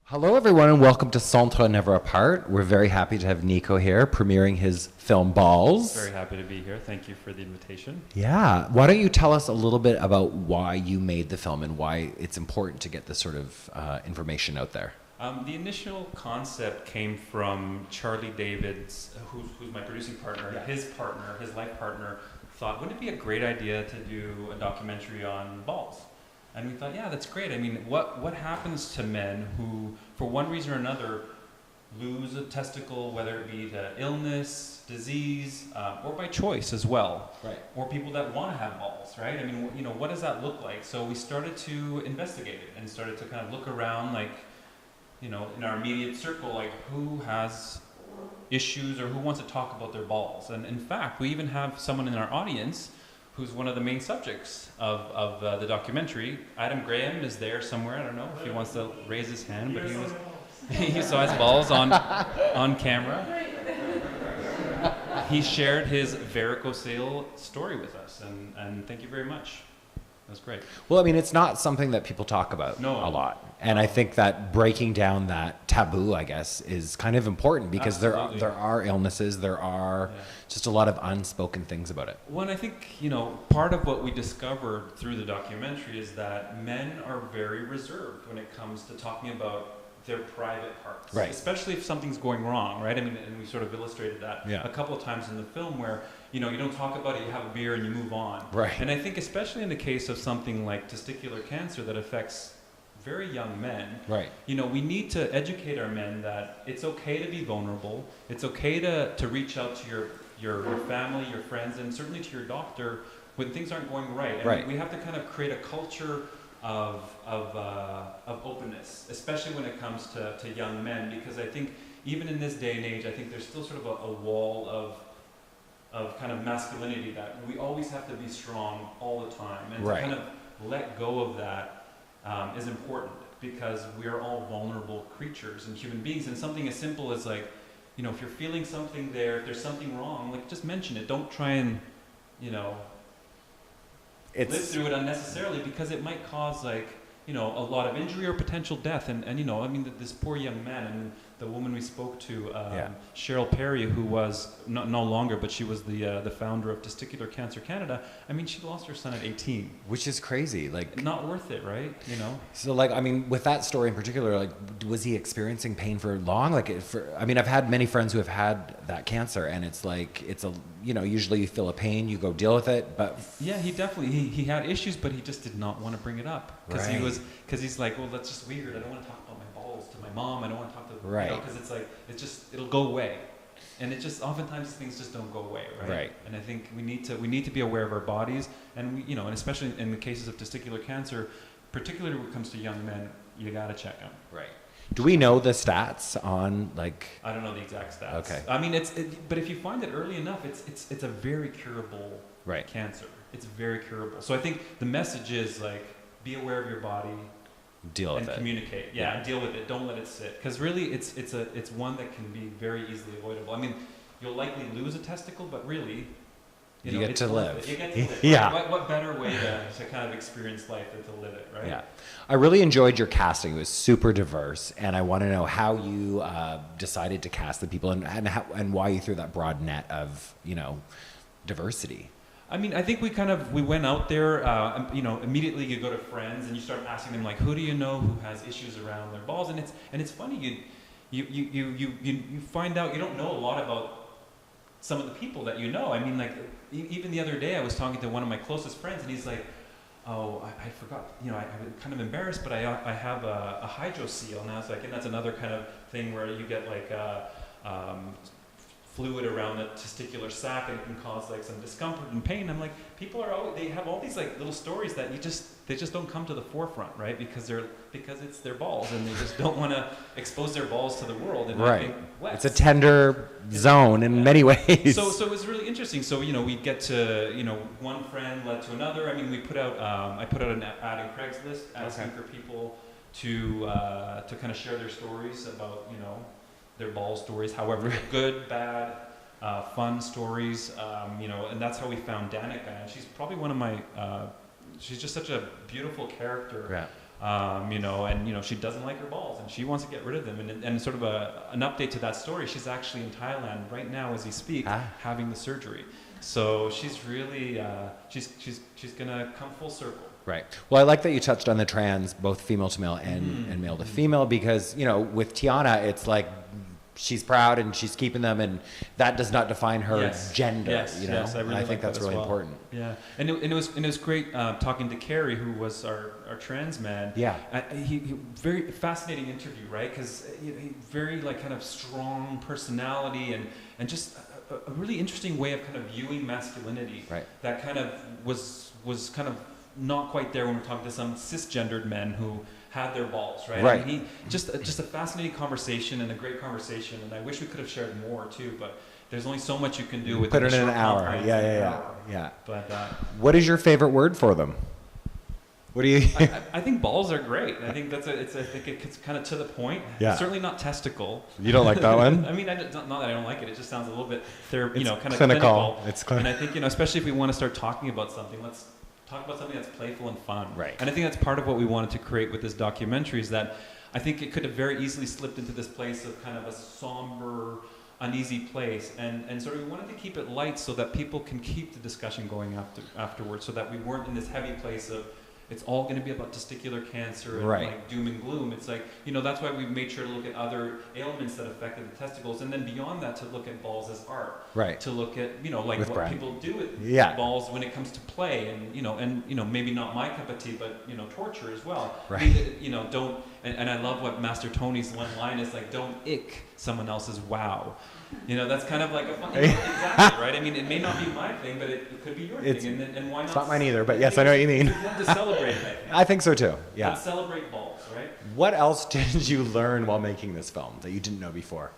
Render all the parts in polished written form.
Hello, everyone, and welcome to Centre Never Apart. We're very happy to have Nico here, premiering his film Balls. Very happy to be here. Thank you for the invitation. Yeah. Why don't you tell us a little bit about why you made the film and why it's important to get this sort of information out there? The initial concept came from Charlie David's, who's my producing partner. Yeah. His life partner, thought, wouldn't it be a great idea to do a documentary on balls? And we thought, yeah, that's great. I mean, what happens to men who, for one reason or another, lose a testicle, whether it be to illness, disease, or by choice as well. Right. Or people that want to have balls, right? I mean, what does that look like? So we started to investigate it and started to kind of look around, like, in our immediate circle, like who has issues or who wants to talk about their balls. And in fact, we even have someone in our audience who's one of the main subjects of the documentary. Adam Graham is there somewhere. I don't know if he wants to raise his hand, but he saw his balls on camera. He shared his varicocele story with us, and thank you very much. That's great. Well, I mean, it's not something that people talk about a lot. And I think that breaking down that taboo, I guess, is kind of important because there are illnesses, there are just a lot of unspoken things about it. Well, and I think, part of what we discovered through the documentary is that men are very reserved when it comes to talking about their private parts, right? Especially if something's going wrong, right? I mean, and we sort of illustrated that a couple of times in the film where, you don't talk about it, you have a beer and you move on. Right. And I think especially in the case of something like testicular cancer that affects very young men, right? We need to educate our men that it's okay to be vulnerable. It's okay to reach out to your family, your friends, and certainly to your doctor when things aren't going right. And right. We have to kind of create a culture of openness, especially when it comes to young men, because I think even in this day and age, I think there's still sort of a wall of kind of masculinity that we always have to be strong all the time, and right. to kind of let go of that is important, because we are all vulnerable creatures and human beings, and something as simple as like, if you're feeling something there, if there's something wrong, like just mention it. Don't try and, live through it unnecessarily, because it might cause like, a lot of injury or potential death. And I mean, this poor young man, and the woman we spoke to, Cheryl Perry, who was no longer, but she was the founder of Testicular Cancer Canada. I mean, she lost her son at 18. Which is crazy. Like, not worth it, right? So, like, I mean, with that story in particular, like, was he experiencing pain for long? Like, I mean, I've had many friends who have had that cancer, and it's like, usually you feel a pain, you go deal with it, but... Yeah, he definitely, he had issues, but he just did not want to bring it up. Because he's like, well, that's just weird. I don't want to talk about my balls to my mom. I don't want to talk to... Right. Because it's like, it'll go away. And it just, oftentimes things just don't go away, right? Right. And I think we need to be aware of our bodies, and and especially in the cases of testicular cancer, particularly when it comes to young men, you gotta check them. Right. Do we know the stats on, like... I don't know the exact stats. Okay. I mean, but if you find it early enough, it's a very curable cancer. It's very curable. So I think the message is like, be aware of your body, deal with it, and communicate. Yeah, deal with it. Don't let it sit, because really, it's one that can be very easily avoidable. I mean, you'll likely lose a testicle, but really, you get to live. You get to live. Yeah. Right? What better way to kind of experience life than to live it, right? Yeah. I really enjoyed your casting. It was super diverse, and I want to know how you decided to cast the people, and why you threw that broad net of diversity. I mean, I think we went out there, immediately you go to friends and you start asking them, like, who do you know who has issues around their balls? And it's funny, you find out you don't know a lot about some of the people that you know. I mean, like, even the other day I was talking to one of my closest friends, and he's like, oh, I forgot, I'm kind of embarrassed, but I have a hydrocele. And I was like, and that's another kind of thing where you get like fluid around the testicular sac, and it can cause like some discomfort and pain. I'm like, people they have all these like little stories that they just don't come to the forefront, right? Because it's their balls, and they just don't want to expose their balls to the world. And right. It's a tender zone in many ways. So it was really interesting. So we get to one friend led to another. I mean, we put out I put out an ad in Craigslist asking for people to kind of share their stories about their ball stories, however good, bad, fun stories, and that's how we found Danica. And she's probably one of my, she's just such a beautiful character. Yeah. you know, and you know she doesn't like her balls and she wants to get rid of them. And sort of an update to that story, she's actually in Thailand right now as we speak, having the surgery. So she's really she's gonna come full circle. Right. Well, I like that you touched on the trans, both female to male and male to female, because, you know, with Tiana, it's like she's proud and she's keeping them, and that does not define her gender. You know? Yes, I really and I think that's really important. Yeah, and it was great talking to Carrie, who was our trans man. Yeah, he very fascinating interview, right? Because he very like kind of strong personality and just a really interesting way of kind of viewing masculinity. Right. That kind of was kind of not quite there when we're talking to some cisgendered men who had their balls, right? Right. I mean, just a fascinating conversation and a great conversation, and I wish we could have shared more too, but there's only so much you can do with put it in an hour. Yeah. But what is your favorite word for them? What do you? I think balls are great. I think I think it's kind of to the point. Yeah. Certainly not testicle. You don't like that one? I mean, not that I don't like it. It just sounds a little bit, kind of clinical. It's clinical. And I think, especially if we want to start talking about something, let's talk about something that's playful and fun. Right. And I think that's part of what we wanted to create with this documentary, is that I think it could have very easily slipped into this place of kind of a somber, uneasy place, and sort of we wanted to keep it light so that people can keep the discussion going afterwards, so that we weren't in this heavy place of it's all going to be about testicular cancer and like doom and gloom. It's like, that's why we made sure to look at other ailments that affected the testicles, and then beyond that to look at balls as art. Right. To look at, like with what Brad. people do with balls when it comes to play, and maybe not my cup of tea, but torture as well. Right. Don't, and I love what Master Tony's one line is like, don't ick someone else's wow. That's kind of like a funny exactly, right? I mean, it may not be my thing, but it could be your thing, and why not? It's not mine either, but yes, I know what you mean. To celebrate it, I think so too. Yeah. Let's celebrate balls, right? What else did you learn while making this film that you didn't know before?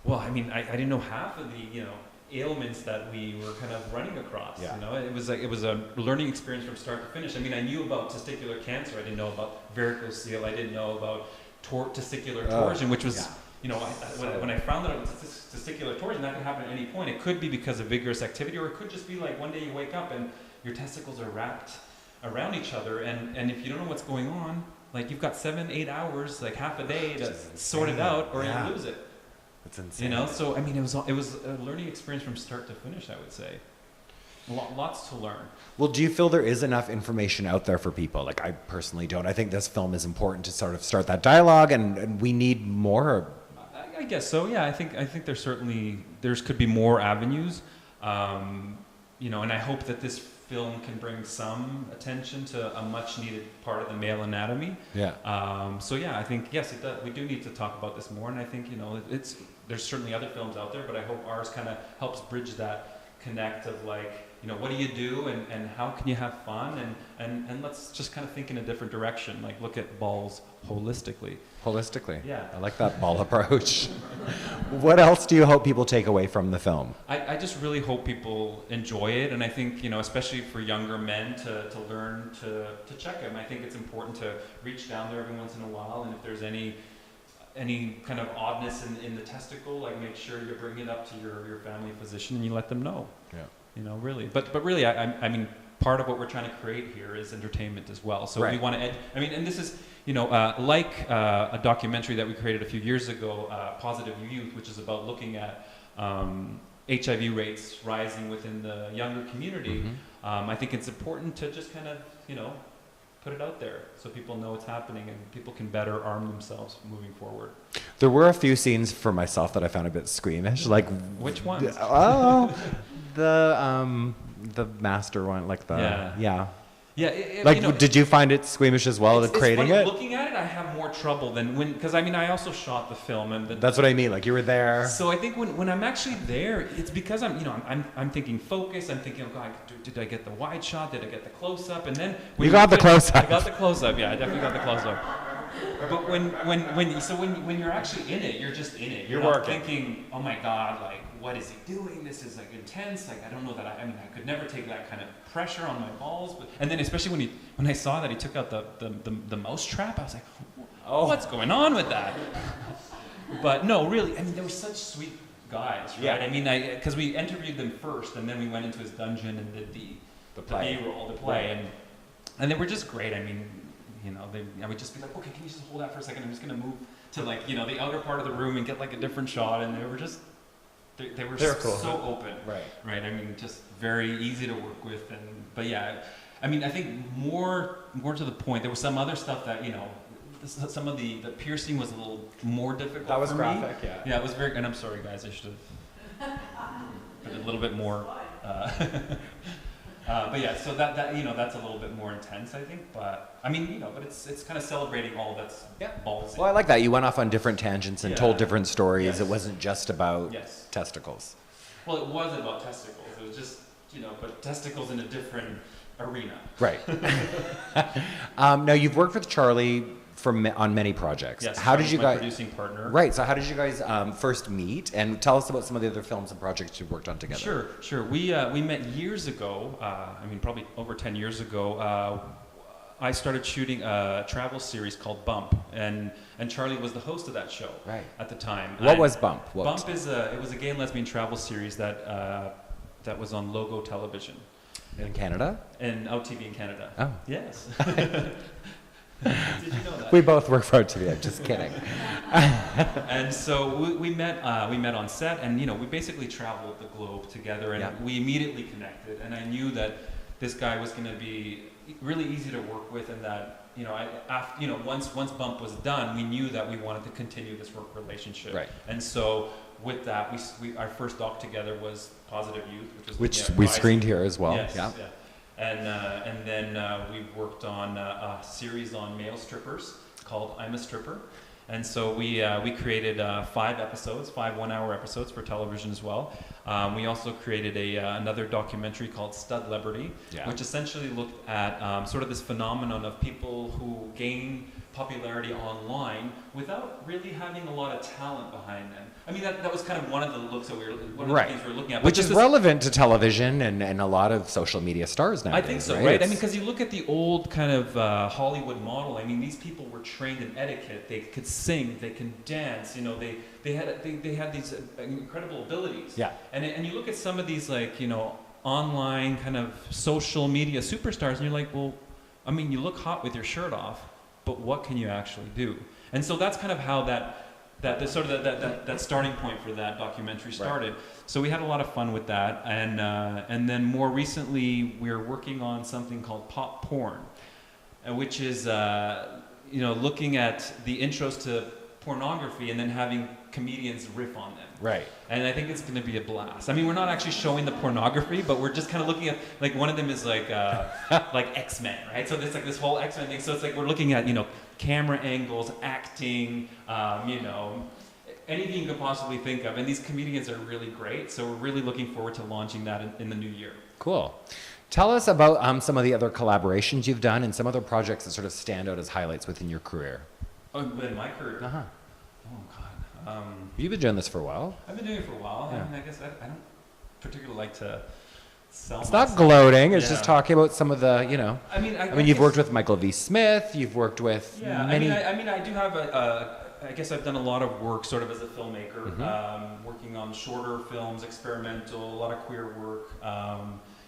Well, I mean, I didn't know half of the ailments that we were kind of running across. Yeah. It was a learning experience from start to finish. I mean, I knew about testicular cancer. I didn't know about varicocele. I didn't know about testicular torsion, which was. When I found out it was testicular torsion, that could happen at any point. It could be because of vigorous activity, or it could just be like one day you wake up and your testicles are wrapped around each other, and if you don't know what's going on, like you've got 7-8 hours, like half a day to sort it out, or you lose it. That's insane. So I mean, it was a learning experience from start to finish, I would say. Lots to learn. Well, do you feel there is enough information out there for people? Like, I personally don't. I think this film is important to sort of start that dialogue, and we need more. I guess so. Yeah, I think there could be more avenues, and I hope that this film can bring some attention to a much needed part of the male anatomy. Yeah. I think yes, it does. We do need to talk about this more, and I think there's certainly other films out there, but I hope ours kind of helps bridge that connect of like, what do you do and how can you have fun and let's just kind of think in a different direction, like look at balls holistically. Yeah, I like that ball approach. What else do you hope people take away from the film? I just really hope people enjoy it, and I think especially for younger men to learn to check them. I think it's important to reach down there every once in a while, and if there's any kind of oddness in the testicle, like make sure you bring it up to your family physician and you let them know. Yeah. Really. But really, I mean, part of what we're trying to create here is entertainment as well. So we want to, and this is, like a documentary that we created a few years ago, Positive Youth, which is about looking at HIV rates rising within the younger community. I think it's important to just kind of, put it out there so people know what's happening and people can better arm themselves moving forward. There were a few scenes for myself that I found a bit squeamish. Like, which ones? Oh, the master one, like the Yeah. Did you find it squeamish as well? Creating funny, it. Looking at it, I have more trouble than because I also shot the film and that's what I mean. Like you were there. So I think when I'm actually there, it's because I'm thinking focus. I'm thinking, oh God, did I get the wide shot? Did I get the close up? And then you got the close up. I got the close up. Yeah, I definitely got the close up. But when you're actually in it, you're just in it. You're not thinking, oh my God, like what is he doing? This is like intense. Like I don't know that I could never take that kind of pressure on my balls. And then especially when I saw that he took out the mouse trap, I was like, oh, what's going on with that? But no, really, I mean, they were such sweet guys, right? Yeah. I mean, because we interviewed them first, and then we went into his dungeon and did the B-roll, the play, and they were just great. I mean, you know, I would just be like, okay, can you just hold that for a second? I'm just gonna move to like, you know, the outer part of the room and get like a different shot, and they were just. They were cool. So open, right? I mean, just very easy to work with, but yeah, I mean, I think more to the point. There was some other stuff that, you know, some of the piercing was a little more difficult. That was for graphic, me. Yeah, it was very. And I'm sorry, guys, I should have put a little bit more. But yeah, so that you know, that's a little bit more intense, I think. But I mean, you know, but it's kind of celebrating all that's ballsy. Well, I like that. You went off on different tangents and told different stories. Yes. It wasn't just about testicles. Well, it was about testicles. It was just, you know, but testicles in a different arena. Right. Now you've worked with Charlie on many projects. Yes. How did you guys? Producing partner. Right. So how did you guys first meet? And tell us about some of the other films and projects you've worked on together. Sure. We met years ago. I mean, probably over 10 years ago. I started shooting a travel series called Bump, and Charlie was the host of that show at the time. What was Bump? Bump it was a gay and lesbian travel series that was on Logo Television. In Canada? In OTV in Canada. Oh. Yes. Did you know that? We both work for OTV. I'm just kidding. And so we met on set, and you know, we basically traveled the globe together, and we immediately connected. And I knew that this guy was going to be really easy to work with, and that, you know, once Bump was done, we knew that we wanted to continue this work relationship. Right. And so with that, our first doc together was Positive Youth, which we screened here as well. Yes, yeah. And then we worked on a series on male strippers called I'm a Stripper. And so we created 5 episodes, 5 one-hour episodes for television as well. We also created another documentary called Studlebrity, which essentially looked at sort of this phenomenon of people who gain popularity online without really having a lot of talent behind them. I mean, that was kind of one of the looks that the things we were looking at. Which is relevant to television and a lot of social media stars nowadays. I think so, right? I mean, because you look at the old kind of Hollywood model. I mean, these people were trained in etiquette. They could sing. They can dance. You know, they had these incredible abilities. Yeah. And you look at some of these, like, you know, online kind of social media superstars, and you're like, well, I mean, you look hot with your shirt off, but what can you actually do? And so that's kind of how that starting point for that documentary started. Right. So we had a lot of fun with that, and then more recently we're working on something called pop porn, which is you know, looking at the intros to pornography and then having comedians riff on them. Right. And I think it's going to be a blast. I mean, we're not actually showing the pornography, but we're just kind of looking at, like, one of them is like X-Men, right? So there's like this whole X-Men thing. So it's like we're looking at, you know, camera angles, acting, you know, anything you could possibly think of. And these comedians are really great. So we're really looking forward to launching that in the new year. Cool. Tell us about some of the other collaborations you've done and some other projects that sort of stand out as highlights within your career. Oh, in my career? Uh-huh. Oh, God. You've been doing this for a while. I've been doing it for a while. Yeah. I mean, I guess I don't particularly like to sell It's myself. not gloating. It's just talking about some of the, you know. I mean, you've worked with Michael V. Smith. You've worked with many. I mean, I do have I guess I've done a lot of work sort of as a filmmaker, working on shorter films, experimental, a lot of queer work.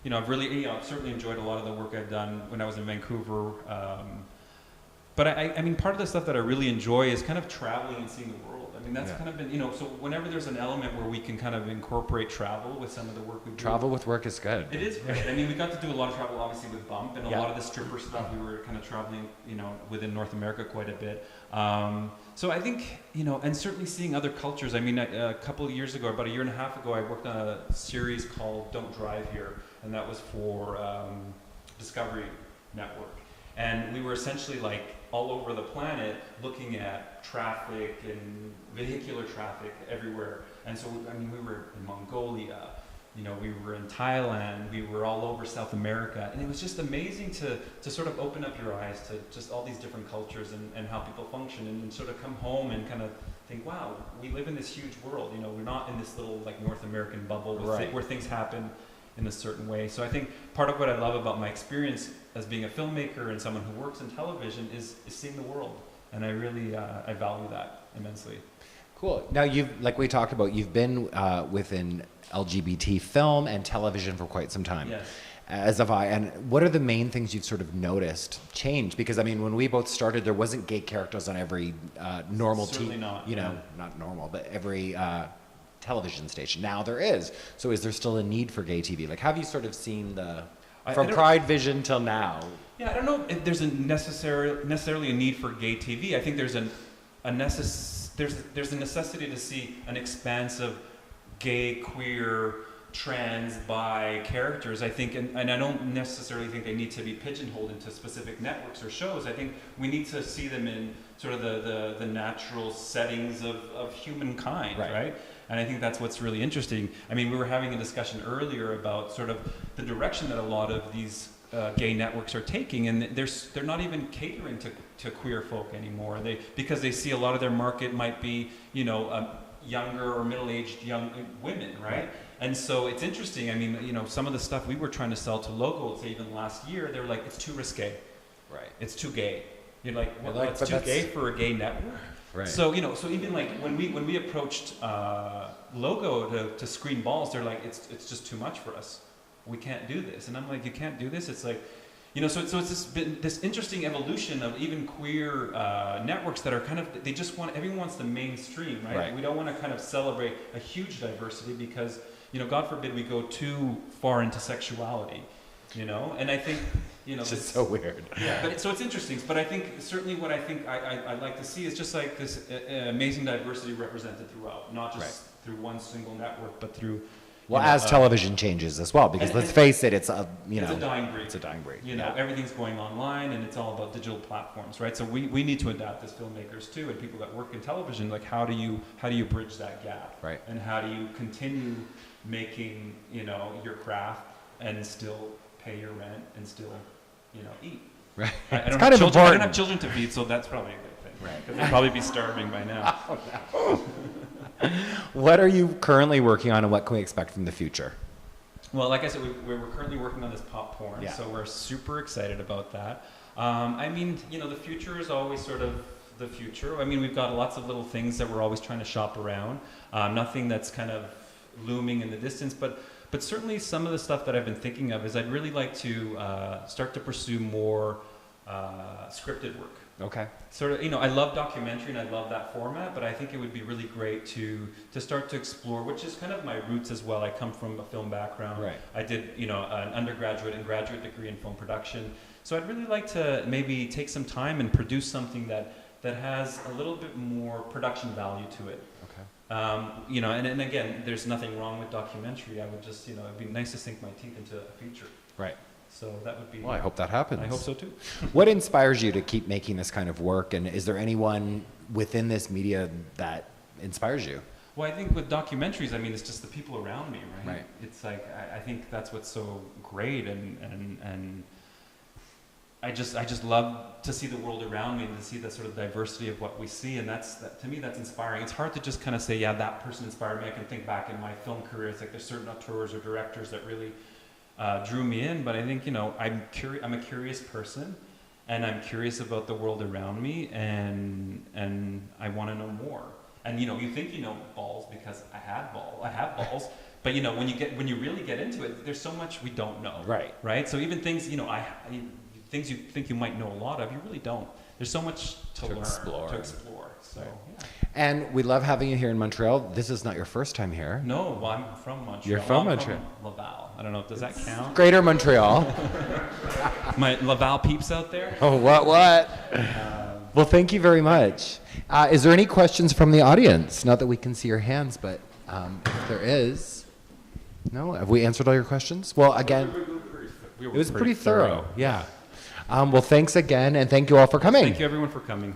You know, I've really, you know, I've certainly enjoyed a lot of the work I've done when I was in Vancouver. But I mean, part of the stuff that I really enjoy is kind of traveling and seeing the world. I mean, that's kind of been, you know, so whenever there's an element where we can kind of incorporate travel with some of the work we do. Travel with work is good. It is great. I mean, we got to do a lot of travel, obviously, with Bump, and a lot of the stripper stuff, we were kind of traveling, you know, within North America quite a bit. So I think, you know, and certainly seeing other cultures. I mean, a couple of years ago, about a year and a half ago, I worked on a series called Don't Drive Here, and that was for Discovery Network. And we were essentially like all over the planet looking at traffic and vehicular traffic everywhere. And so, I mean, we were in Mongolia, you know, we were in Thailand, we were all over South America. And it was just amazing to sort of open up your eyes to just all these different cultures and how people function, and sort of come home and kind of think, wow, we live in this huge world. You know, we're not in this little like North American bubble where things happen in a certain way. So I think part of what I love about my experience as being a filmmaker and someone who works in television is seeing the world. And I really, I value that immensely. Cool. Now like we talked about, you've been within LGBT film and television for quite some time. Yes. as have I. And what are the main things you've sort of noticed change? Because I mean, when we both started, there wasn't gay characters on every normal Certainly not. Not normal, but every television station. Now there is. So is there still a need for gay TV? Like, have you sort of seen from Pride Vision till now? Yeah, I don't know if there's a necessarily a need for gay TV. I think there's there's a necessity to see an expanse of gay, queer, trans, bi characters. I think, and I don't necessarily think they need to be pigeonholed into specific networks or shows. I think we need to see them in sort of the natural settings of humankind, right? And I think that's what's really interesting. I mean, we were having a discussion earlier about sort of the direction that a lot of these gay networks are taking, and they're not even catering to queer folk anymore. Because they see a lot of their market might be, younger or middle-aged young women, right? And so it's interesting. I mean, some of the stuff we were trying to sell to logos even last year, they were like, it's too risque. Right. It's too gay. You're like, it's too gay for a gay network? Right. So, so even like when we approached Logo to screen balls, they're like, it's just too much for us. We can't do this. And I'm like, you can't do this? It's like, so it's this interesting evolution of even queer networks that are kind of, everyone wants the mainstream, right? We don't want to kind of celebrate a huge diversity because, God forbid we go too far into sexuality, and I think, it's just so weird. Yeah, but so it's interesting. But I think certainly what I think I'd like to see is just like this amazing diversity represented throughout, not just through one single network, but through. Well, as television changes as well, because let's face it, it's a dying breed. It's a dying breed. Everything's going online, and it's all about digital platforms, right? So we need to adapt as filmmakers too, and people that work in television. Like, how do you bridge that gap? Right. And how do you continue making your craft and still pay your rent and still eat? Right. I don't have children to feed, so that's probably a good thing. Right. Because they'll probably be starving by now. Oh, no. What are you currently working on, and what can we expect from the future? Well, like I said, we're currently working on this pop porn, so we're super excited about that. I mean, the future is always sort of the future. I mean, we've got lots of little things that we're always trying to shop around. Nothing that's kind of looming in the distance, but certainly some of the stuff that I've been thinking of is I'd really like to start to pursue more scripted work. Okay. Sort of, I love documentary and I love that format, but I think it would be really great to start to explore, which is kind of my roots as well. I come from a film background. Right. I did, an undergraduate and graduate degree in film production. So I'd really like to maybe take some time and produce something that has a little bit more production value to it. Okay. And again, there's nothing wrong with documentary. I would just, it'd be nice to sink my teeth into a feature. Right. So that would be. Well, I hope that happens. I hope so too. What inspires you to keep making this kind of work, and is there anyone within this media that inspires you? Well, I think with documentaries, I mean, it's just the people around me, right? Right. It's like I think that's what's so great, and I just love to see the world around me and to see the sort of diversity of what we see, and to me that's inspiring. It's hard to just kind of say, yeah, that person inspired me. I can think back in my film career. It's like there's certain auteurs or directors that really drew me in, but I think I'm a curious person, and I'm curious about the world around me, and I want to know more. And you think balls because I have balls, but when you really get into it, there's so much we don't know. Right. So even things things you think you might know a lot of, you really don't. There's so much to learn, to explore. So. Yeah. And we love having you here in Montreal. This is not your first time here. No, well, I'm from Montreal. You're from Montreal. From Laval. I don't know. Does that count? Greater Montreal. My Laval peeps out there. Oh, what? Well, thank you very much. Is there any questions from the audience? Not that we can see your hands, but if there is. No? Have we answered all your questions? Well, again, it was pretty thorough. Yeah. Well, thanks again, and thank you all for coming. Thank you, everyone, for coming.